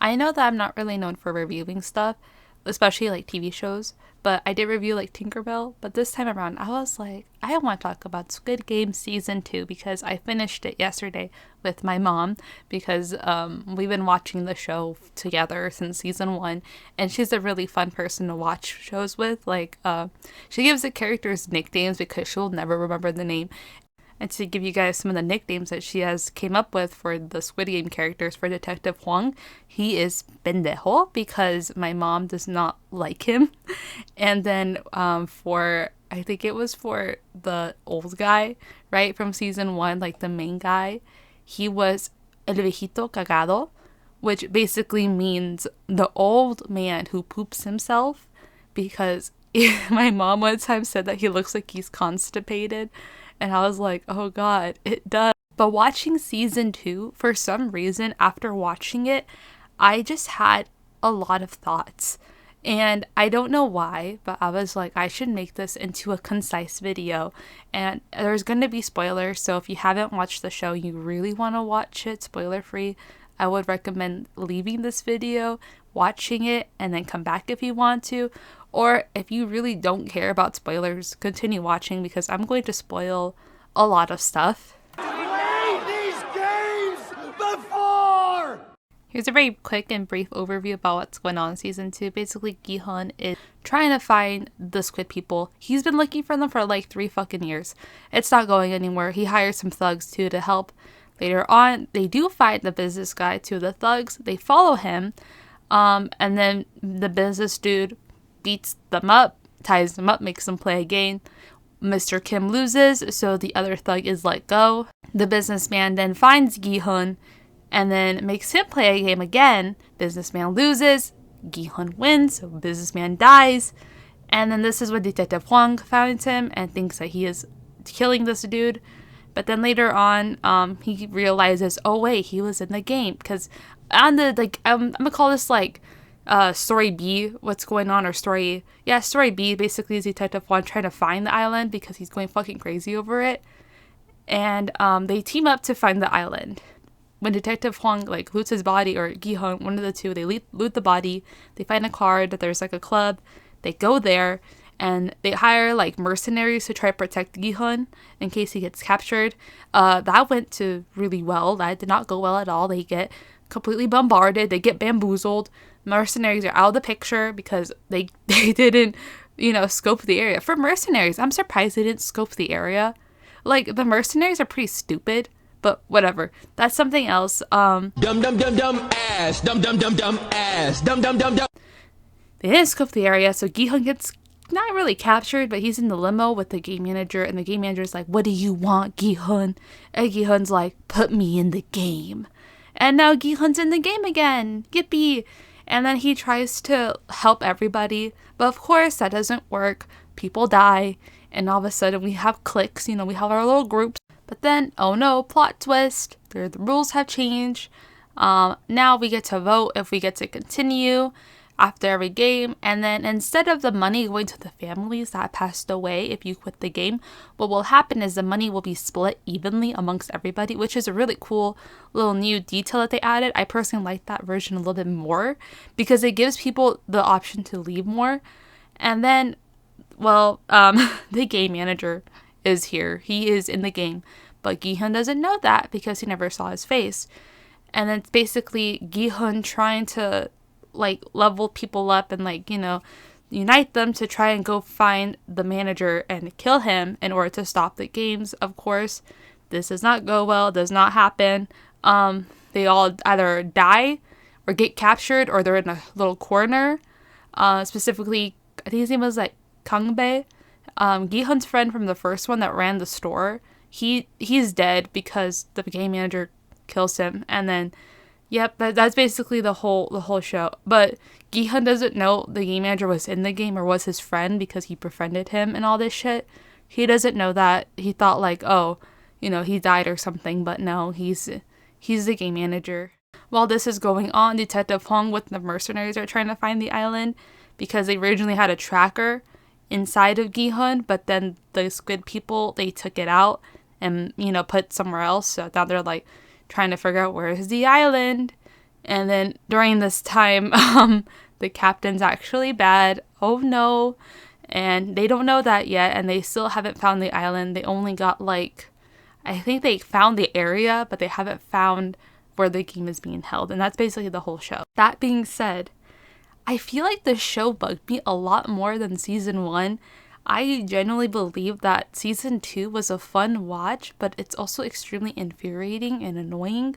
I know that I'm not really known for reviewing stuff, especially like TV shows, but I did review like Tinkerbell. But this time around, I was like, I want to talk about Squid Game season 2 because I finished it yesterday with my mom because we've been watching the show together since season 1, and she's a really fun person to watch shows with. Like, she gives the characters nicknames because she'll never remember the name, and to give you guys some of the nicknames that she has came up with for the Squid Game characters for Detective Huang, he is pendejo because my mom does not like him. And then for I think it was for the old guy, right, from season 1, like the main guy, he was el viejito cagado, which basically means the old man who poops himself because my mom one time said that he looks like he's constipated, and I was like, oh god, it does. But watching season 2, for some reason, after watching it, I just had a lot of thoughts. And I don't know why, but I was like, I should make this into a concise video. And there's going to be spoilers, so if you haven't watched the show, you really want to watch it spoiler free, I would recommend leaving this video, watching it, and then come back if you want to. Or if you really don't care about spoilers, continue watching because I'm going to spoil a lot of stuff. Played these games before! Here's a very quick and brief overview about what's going on in season 2. Basically, gi-hun is trying to find the Squid people. He's been looking for them for like 3 fucking years. It's not going anywhere. He hires some thugs too to help. Later on, they do find the business guy, 2 of the thugs. They follow him, and then the business dude beats them up, ties them up, makes them play a game. Mr. Kim loses, so the other thug is let go. The businessman then finds gi-hun and then makes him play a game again. Businessman loses, gi-hun wins, so businessman dies. And then this is when Detective Huang finds him and thinks that he is killing this dude. But then later on, he realizes, oh wait, he was in the game. Because on the, like, I'm gonna call this like story B, what's going on, or story B basically is Detective Huang trying to find the island because he's going fucking crazy over it. And they team up to find the island. When Detective Huang like loots his body, or gi-hun, one of the two, they loot the body, they find a card that there's like a club, they go there, and they hire like mercenaries to try to protect gi-hun in case he gets captured. That went to really well. That did not go well at all. They get completely bombarded, they get bamboozled. Mercenaries are out of the picture because they didn't, scope the area. For mercenaries, I'm surprised they didn't scope the area. Like, the mercenaries are pretty stupid, but whatever. That's something else. Dum dum dum dum ass, dum dum dum dum ass, dum dum dum dum. They didn't scope the area, so gi-hun gets not really captured, but he's in the limo with the game manager, and the game manager's like, what do you want, gi-hun? And gi-hun's like, put me in the game. And now gi-hun's in the game again. Yippee! And then he tries to help everybody, but of course that doesn't work. People die, and all of a sudden we have cliques, we have our little groups. But then, oh no, plot twist, the rules have changed. Now we get to vote if we get to continue after every game, and then instead of the money going to the families that passed away if you quit the game, what will happen is the money will be split evenly amongst everybody, which is a really cool little new detail that they added. I personally like that version a little bit more because it gives people the option to leave more. And then, the game manager is here. He is in the game, but gi-hun doesn't know that because he never saw his face. And then it's basically gi-hun trying to level people up and unite them to try and go find the manager and kill him in order to stop the games. Of course, this does not go well, does not happen. They all either die or get captured, or they're in a little corner. Specifically, I think his name was Kangbae, gi-hun's friend from the first one that ran the store. He's dead because the game manager kills him. And then yep, that's basically the whole show. But gi-hun doesn't know the game manager was in the game or was his friend because he befriended him and all this shit. He doesn't know that. He thought he died or something, but no, he's the game manager. While this is going on, Detective Huang with the mercenaries are trying to find the island because they originally had a tracker inside of gi-hun, but then the Squid people, they took it out and put somewhere else. So now they're trying to figure out where is the island. And then during this time, the captain's actually bad. Oh no. And they don't know that yet, and they still haven't found the island. They only got I think they found the area, but they haven't found where the game is being held. And that's basically the whole show. That being said, I feel like the show bugged me a lot more than season 1. I genuinely believe that season 2 was a fun watch, but it's also extremely infuriating and annoying.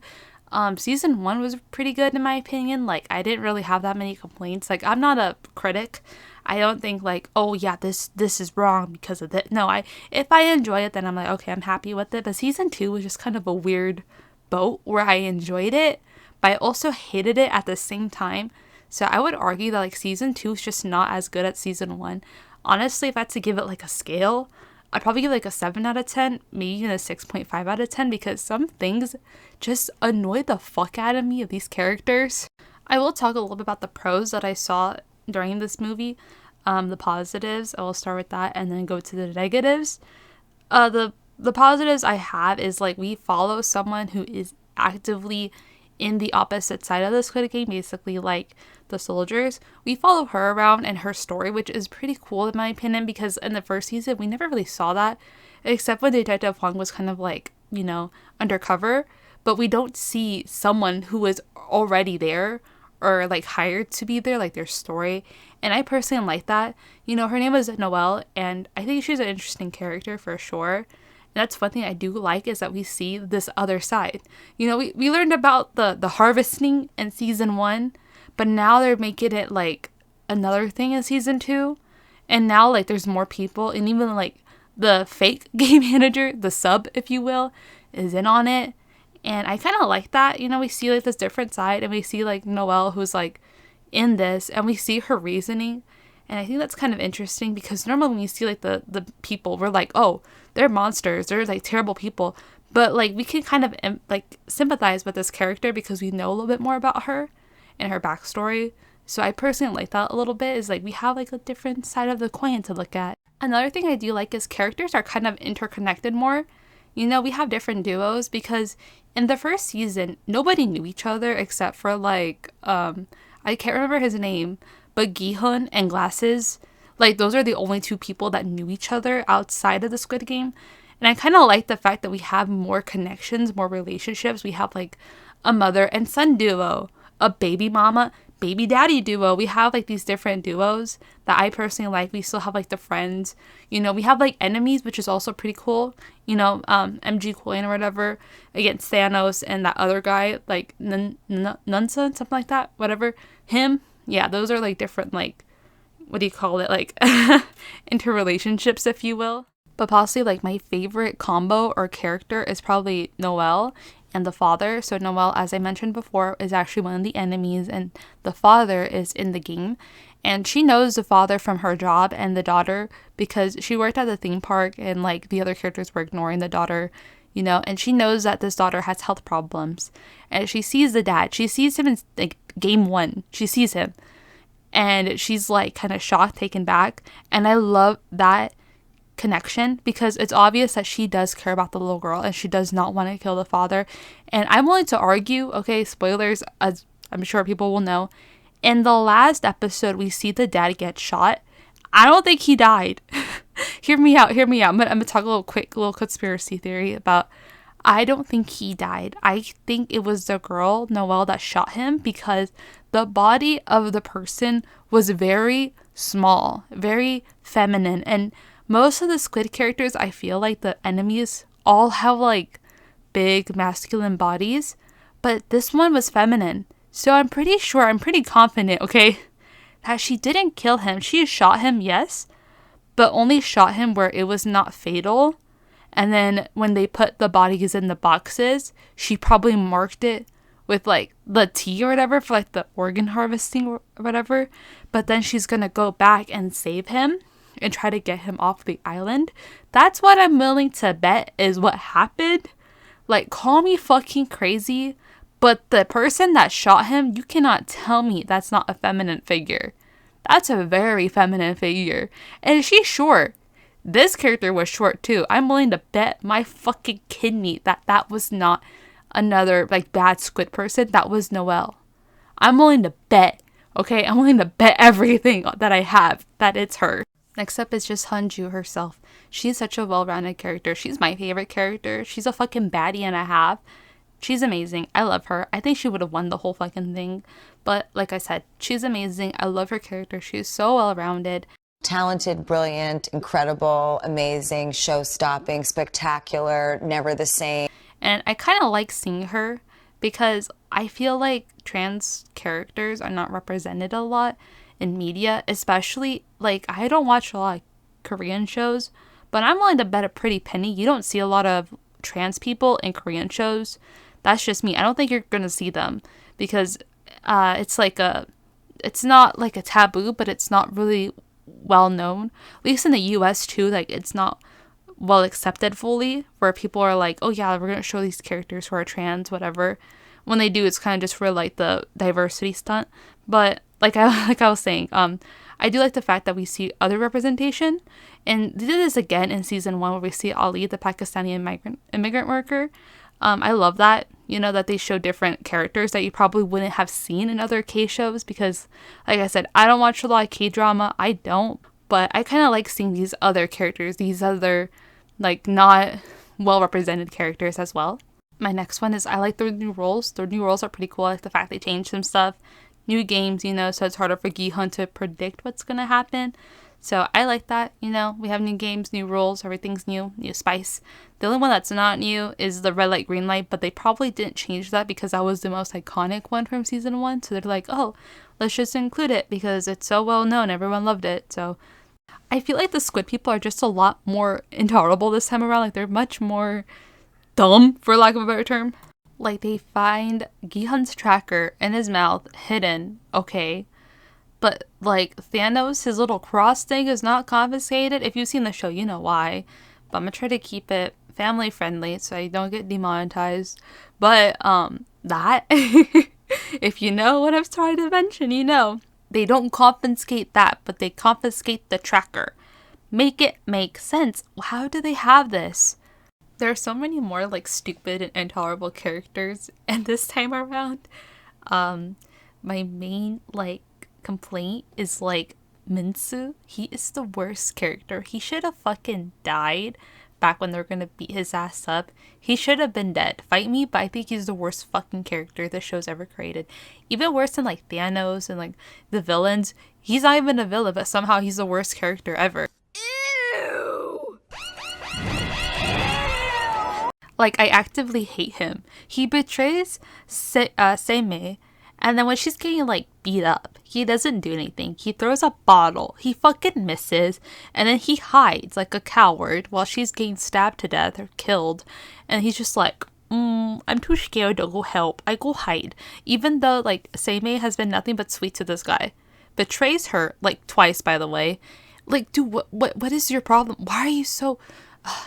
Season 1 was pretty good in my opinion. I didn't really have that many complaints. I'm not a critic. I don't think oh yeah, this is wrong because of that. No, if I enjoy it, then I'm okay, I'm happy with it. But season 2 was just kind of a weird boat where I enjoyed it, but I also hated it at the same time. So I would argue that season 2 is just not as good as season 1. Honestly, if I had to give it a scale, I'd probably give a 7 out of 10, maybe even a 6.5 out of 10, because some things just annoyed the fuck out of me of these characters. I will talk a little bit about the pros that I saw during this movie. The positives, I will start with that and then go to the negatives. The positives I have is we follow someone who is actively in the opposite side of the Squid Game, basically the soldiers. We follow her around and her story, which is pretty cool in my opinion, because in the first season we never really saw that, except when Detective Huang was kind of undercover, but we don't see someone who is already there or hired to be there, their story. And I personally like that. Her name is Noelle, and I think she's an interesting character for sure. And that's one thing I do like, is that we see this other side. We learned about the harvesting in season 1, but now they're making it another thing in season 2. And now there's more people, and even the fake game manager, the sub if you will, is in on it. And I kind of like that. We see this different side, and we see Noelle, who's in this, and we see her reasoning. And I think that's kind of interesting, because normally when you see the people, we're oh, they're monsters, they're terrible people. But we can kind of sympathize with this character because we know a little bit more about her and her backstory. So I personally like that a little bit, is we have a different side of the coin to look at. Another thing I do like is characters are kind of interconnected more. We have different duos, because in the first season, nobody knew each other except for I can't remember his name, but gi-hun and Glasses. Those are the only two people that knew each other outside of the Squid Game. And I kind of like the fact that we have more connections, more relationships. We have a mother and son duo, a baby mama, baby daddy duo. We have these different duos that I personally like. We still have the friends. We have enemies, which is also pretty cool. MG Coin or whatever against Thanos and that other guy, Nunson, something like that, whatever. Him. Yeah, those are different, what do you call it? Interrelationships, if you will. But possibly my favorite combo or character is probably Noelle and the father. So Noelle, as I mentioned before, is actually one of the enemies, and the father is in the game. And she knows the father from her job and the daughter, because she worked at the theme park, and the other characters were ignoring the daughter, and she knows that this daughter has health problems. And she sees the dad. She sees him in game 1. She sees him. And she's kind of shocked, taken back. And I love that connection, because it's obvious that she does care about the little girl and she does not want to kill the father. And I'm willing to argue, okay, spoilers, as I'm sure people will know, in the last episode we see the dad get shot. I don't think he died. Hear me out. I'm gonna talk a little conspiracy theory about, I don't think he died. I think it was the girl, Noelle, that shot him, because the body of the person was very small, very feminine. And most of the Squid characters, I feel the enemies all have big masculine bodies, but this one was feminine. So I'm pretty confident, okay, that she didn't kill him. She shot him, yes, but only shot him where it was not fatal. And then when they put the bodies in the boxes, she probably marked it with the T or whatever for the organ harvesting or whatever. But then she's gonna go back and save him and try to get him off the island. That's what I'm willing to bet is what happened. Call me fucking crazy, but the person that shot him, you cannot tell me that's not a feminine figure. That's a very feminine figure. And she's short. This character was short too. I'm willing to bet my fucking kidney that was not another bad Squid person. That was Noelle. I'm willing to bet, okay? I'm willing to bet everything that I have that it's her. Next up is just Hyun-ju herself. She's such a well-rounded character. She's my favorite character. She's a fucking baddie and a half. She's amazing. I love her. I think she would have won the whole fucking thing. But like I said, she's amazing. I love her character. She's so well-rounded. Talented, brilliant, incredible, amazing, show-stopping, spectacular, never the same. And I kind of like seeing her because I feel like trans characters are not represented a lot in media, especially, like, I don't watch a lot of Korean shows, but I'm willing to bet a pretty penny you don't see a lot of trans people in Korean shows. That's just me. I don't think you're gonna see them because it's not like a taboo, but it's not really well known. At least in the US too, like it's not well accepted fully, where people are like, oh yeah, we're gonna show these characters who are trans, whatever. When they do, it's kind of just for like the diversity stunt. But like I was saying, I do like the fact that we see other representation, and they did this again in season 1 where we see Ali, the Pakistani immigrant worker. I love that, you know, that they show different characters that you probably wouldn't have seen in other K shows because, like I said, I don't watch a lot of K-drama. I don't. But I kind of like seeing these other characters, these other, like, not well-represented characters as well. My next one is I like their new roles. Their new roles are pretty cool. I like the fact they changed some stuff. New games, you know, so it's harder for gi-hun to predict what's going to happen. So I like that, you know, we have new games, new rules, everything's new spice. The only one that's not new is the red light, green light, but they probably didn't change that because that was the most iconic one from season 1. So they're like, oh, let's just include it because it's so well known, everyone loved it. So I feel like the Squid people are just a lot more intolerable this time around. Like they're much more dumb, for lack of a better term. Like they find gi-hun's tracker in his mouth hidden, okay? But, like, Thanos, his little cross thing is not confiscated. If you've seen the show, you know why. But I'm going to try to keep it family friendly so I don't get demonetized. But, that, if you know what I'm trying to mention, you know. They don't confiscate that, but they confiscate the tracker. Make it make sense. How do they have this? There are so many more, like, stupid and intolerable characters. And this time around, my main, like, complaint is like Minsu. He is the worst character. He should have fucking died back when they were gonna beat his ass up. He should have been dead. Fight me, but I think he's the worst fucking character the show's ever created. Even worse than like Thanos and like the villains. He's not even a villain, but somehow he's the worst character ever. Ew. Like I actively hate him. He betrays Seimei. And then when she's getting, like, beat up, he doesn't do anything. He throws a bottle. He fucking misses. And then he hides like a coward while she's getting stabbed to death or killed. And he's just like, I'm too scared to go help. I go hide. Even though, like, Seimei has been nothing but sweet to this guy. Betrays her, like, twice, by the way. Like, dude, what is your problem? Why are you so...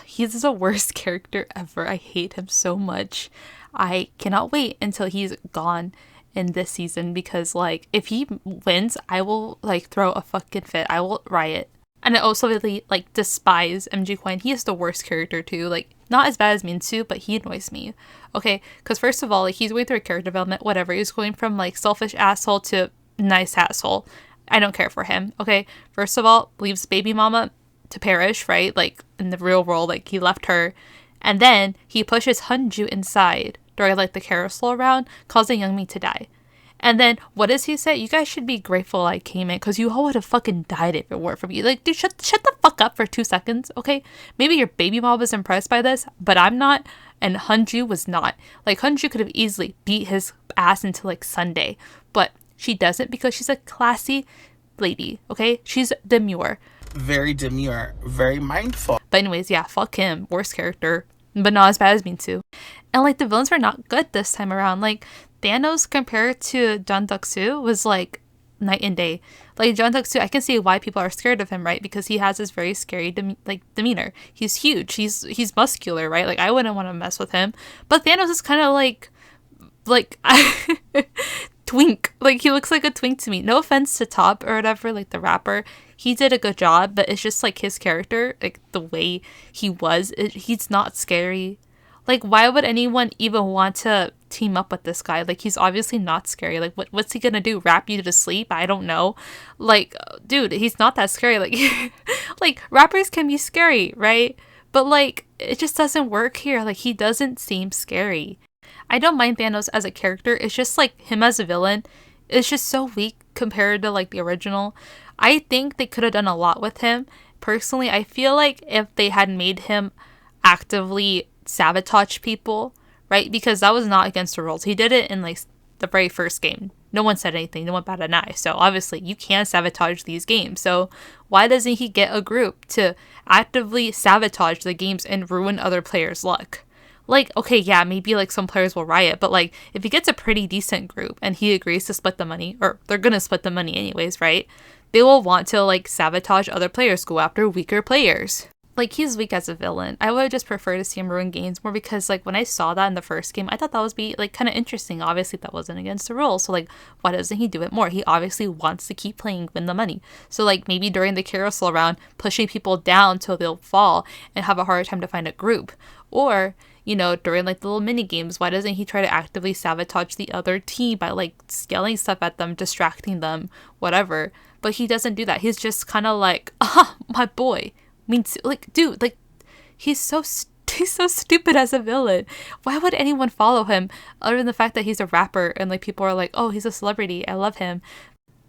he's the worst character ever. I hate him so much. I cannot wait until he's gone in this season because like if he wins I will like throw a fucking fit. I will riot. And I also really like despise MG Kwon. He is the worst character too. Like not as bad as Minsu, but he annoys me. Okay, because first of all, like he's going through a character development, whatever. He's going from like selfish asshole to nice asshole. I don't care for him. Okay, first of all, leaves baby mama to perish, right? Like in the real world, like he left her, and then he pushes Hyun-ju inside during like the carousel round, causing Youngmi to die. And then what does he say? You guys should be grateful I came in because you all would have fucking died if it weren't for me. Like, dude, shut the fuck up for 2 seconds, okay? Maybe your baby mom was impressed by this, but I'm not, and Hyun-ju was not. Like, Hyun-ju could have easily beat his ass until like Sunday, but she doesn't because she's a classy lady, okay? She's demure. Very demure, very mindful. But anyways, yeah, fuck him. Worst character. But not as bad as Minsu. And like the villains were not good this time around. Like Thanos compared to Jeon Deok-soo was like night and day. Like Jeon Deok-soo, I can see why people are scared of him, right? Because he has this very scary demeanor. He's huge. He's muscular, right? Like I wouldn't want to mess with him. But Thanos is kind of like twink. Like he looks like a twink to me. No offense to Top or whatever, like the rapper. He did a good job, but it's just like his character, like the way he was, he's not scary. Like, why would anyone even want to team up with this guy? Like, he's obviously not scary. Like, what's he gonna do? Rap you to sleep? I don't know. Like, dude, he's not that scary. Like, like, rappers can be scary, right? But, like, it just doesn't work here. Like, he doesn't seem scary. I don't mind Thanos as a character. It's just, like, him as a villain. It's just so weak compared to, like, the original. I think they could have done a lot with him. Personally, I feel like if they had made him actively sabotage people, right? Because that was not against the rules. He did it in, like, the very first game. No one said anything. No one batted an eye. So, obviously, you can sabotage these games. So, why doesn't he get a group to actively sabotage the games and ruin other players' luck? Like, okay, yeah, maybe, like, some players will riot, but, like, if he gets a pretty decent group and he agrees to split the money, or they're gonna split the money anyways, right? They will want to, like, sabotage other players, go after weaker players. Like, he's weak as a villain. I would just prefer to see him ruin games more because, like, when I saw that in the first game, I thought that would be, like, kind of interesting. Obviously, that wasn't against the rules. So, like, why doesn't he do it more? He obviously wants to keep playing, win the money. So, like, maybe during the carousel round, pushing people down till they'll fall and have a hard time to find a group. Or, you know, during, like, the little mini games, why doesn't he try to actively sabotage the other team by, like, yelling stuff at them, distracting them, whatever. But he doesn't do that. He's just kind of like, my boy. I mean, like, dude, like, he's so stupid as a villain. Why would anyone follow him other than the fact that he's a rapper and, like, people are like, oh, he's a celebrity, I love him.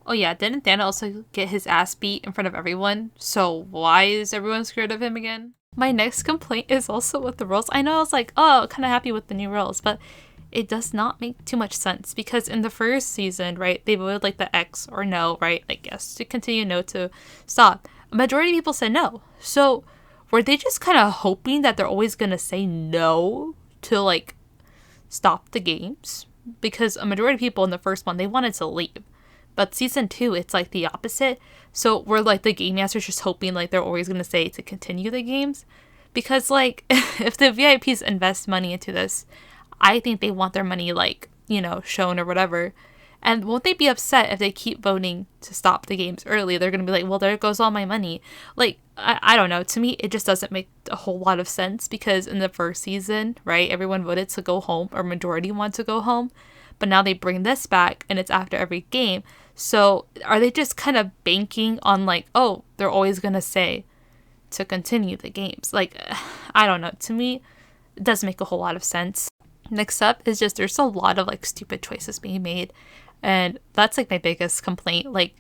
Oh yeah, didn't Thanos also get his ass beat in front of everyone? So why is everyone scared of him again? My next complaint is also with the rules. I know I was like, oh, kind of happy with the new rules, but it does not make too much sense because in the first season, right, they voted like the X or no, right? Like yes to continue, no to stop. A majority of people said no. So were they just kind of hoping that they're always going to say no to like stop the games? Because a majority of people in the first one, they wanted to leave. But season 2, it's like the opposite. So we're like the game masters just hoping like they're always going to say to continue the games. Because like if the VIPs invest money into this, I think they want their money like, you know, shown or whatever. And won't they be upset if they keep voting to stop the games early? They're going to be like, well, there goes all my money. Like, I don't know. To me, it just doesn't make a whole lot of sense because in the first season, right, everyone voted to go home or majority want to go home. But now they bring this back and it's after every game. So are they just kind of banking on like, oh, they're always going to say to continue the games? Like, I don't know. To me, it doesn't make a whole lot of sense. Next up is just there's a lot of like stupid choices being made. And that's like my biggest complaint. Like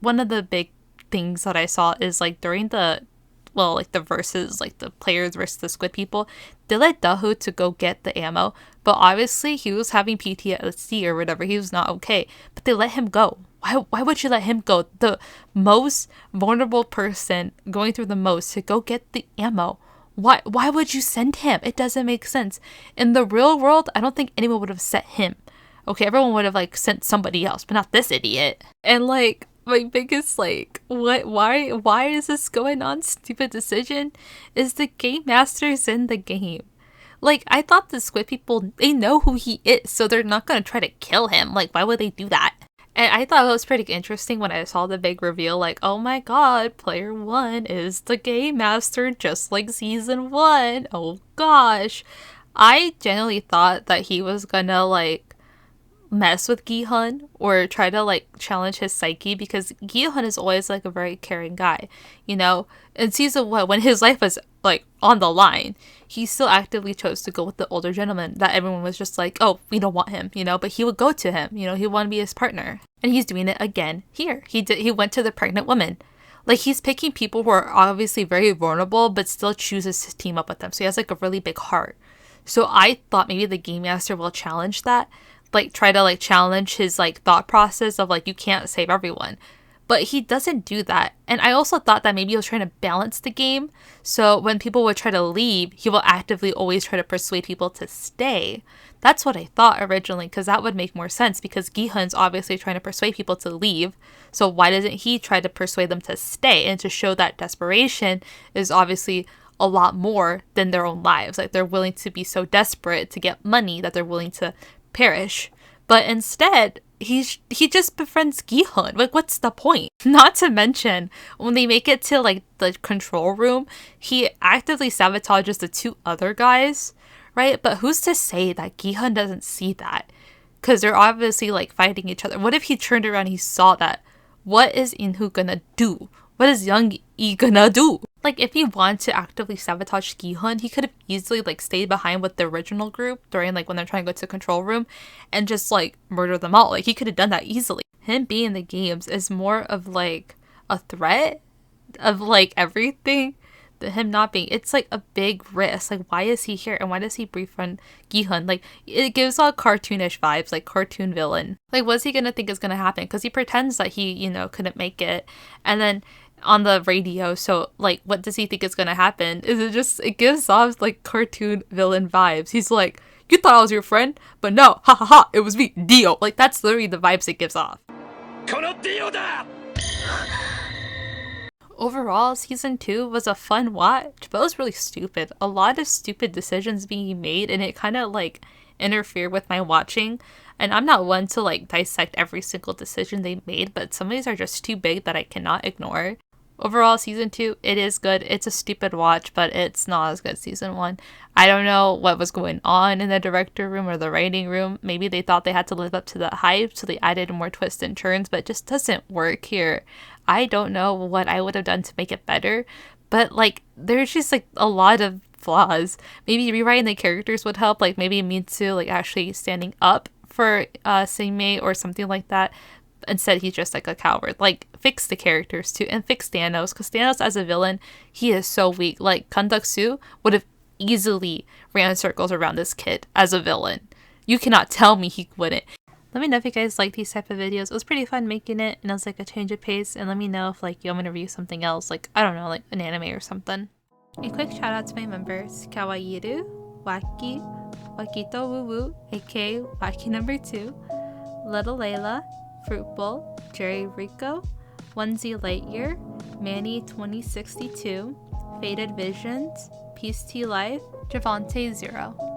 one of the big things that I saw is like during the, well, like the versus, like the players versus the Squid people, they let Dahu to go get the ammo. But obviously he was having PTSD or whatever. He was not okay. But they let him go. Why would you let him go? The most vulnerable person going through the most to go get the ammo. Why would you send him? It doesn't make sense. In the real world, I don't think anyone would have sent him. Okay, everyone would have like sent somebody else, but not this idiot. And like my biggest like why is this going on? Stupid decision is the game masters in the game. Like I thought the Squid people, they know who he is, so they're not gonna try to kill him. Like why would they do that? And I thought it was pretty interesting when I saw the big reveal, like, oh my god, player 1 is the game master just like season 1. Oh gosh. I genuinely thought that he was gonna like mess with gi-hun or try to like challenge his psyche because gi-hun is always like a very caring guy, you know. In season 1, when his life was like on the line, he still actively chose to go with the older gentleman that everyone was just like, oh, we don't want him, you know. But he would go to him, you know, he wanted to be his partner, and he's doing it again here. He went to the pregnant woman. Like he's picking people who are obviously very vulnerable but still chooses to team up with them, so he has like a really big heart. So I thought maybe the game master will challenge that, like try to like challenge his like thought process of like you can't save everyone. But he doesn't do that. And I also thought that maybe he was trying to balance the game. So when people would try to leave, he will actively always try to persuade people to stay. That's what I thought originally, because that would make more sense because gi-hun's obviously trying to persuade people to leave. So why doesn't he try to persuade them to stay and to show that desperation is obviously a lot more than their own lives. Like they're willing to be so desperate to get money that they're willing to perish. But instead he just befriends gi-hun. Like what's the point? Not to mention when they make it to like the control room, he actively sabotages the 2 other guys, right? But who's to say that gi-hun doesn't see that? Because they're obviously like fighting each other. What if he turned around and he saw that? What is In-hoo gonna do? What is Young-i gonna do? Like, if he wanted to actively sabotage gi-hun, he could have easily like stayed behind with the original group during like when they're trying to go to the control room and just like murder them all. Like, he could have done that easily. Him being in the games is more of like a threat of like everything. Him not being, it's like a big risk. Like, why is he here and why does he befriend gi-hun? Like, it gives all cartoonish vibes, like cartoon villain. Like, what's he gonna think is gonna happen? Because he pretends that he, you know, couldn't make it, and then on the radio, so like, what does he think is gonna happen? Is it just, it gives off like cartoon villain vibes. He's like, you thought I was your friend, but no, ha ha ha, it was me, Dio. Like, that's literally the vibes it gives off. Overall, season 2 was a fun watch, but it was really stupid. A lot of stupid decisions being made, and it kind of like interfered with my watching. And I'm not one to like dissect every single decision they made, but some of these are just too big that I cannot ignore. Overall, season 2, it is good. It's a stupid watch, but it's not as good as season 1. I don't know what was going on in the director room or the writing room. Maybe they thought they had to live up to the hype, so they added more twists and turns, but it just doesn't work here. I don't know what I would have done to make it better, but like, there's just like a lot of flaws. Maybe rewriting the characters would help, like maybe Mitsu like actually standing up for Seimei or something like that. Instead, he's just like a coward. Like, fix the characters too, and fix Thanos, because Thanos as a villain, he is so weak. Like, Kandaksu would have easily ran circles around this kid as a villain. You cannot tell me he wouldn't. Let me know if you guys like these type of videos. It was pretty fun making it, and it was like a change of pace. And let me know if like you want me to review something else, like I don't know, like an anime or something. A quick shout out to my members: Kawaiiru, Waki, Wakito Woo Woo, aka Waki number 2, Little Layla, Fruitful, Jerry Rico, Onesie Lightyear, Manny 2062, Faded Visions, Peace Tea Life, Javante 0.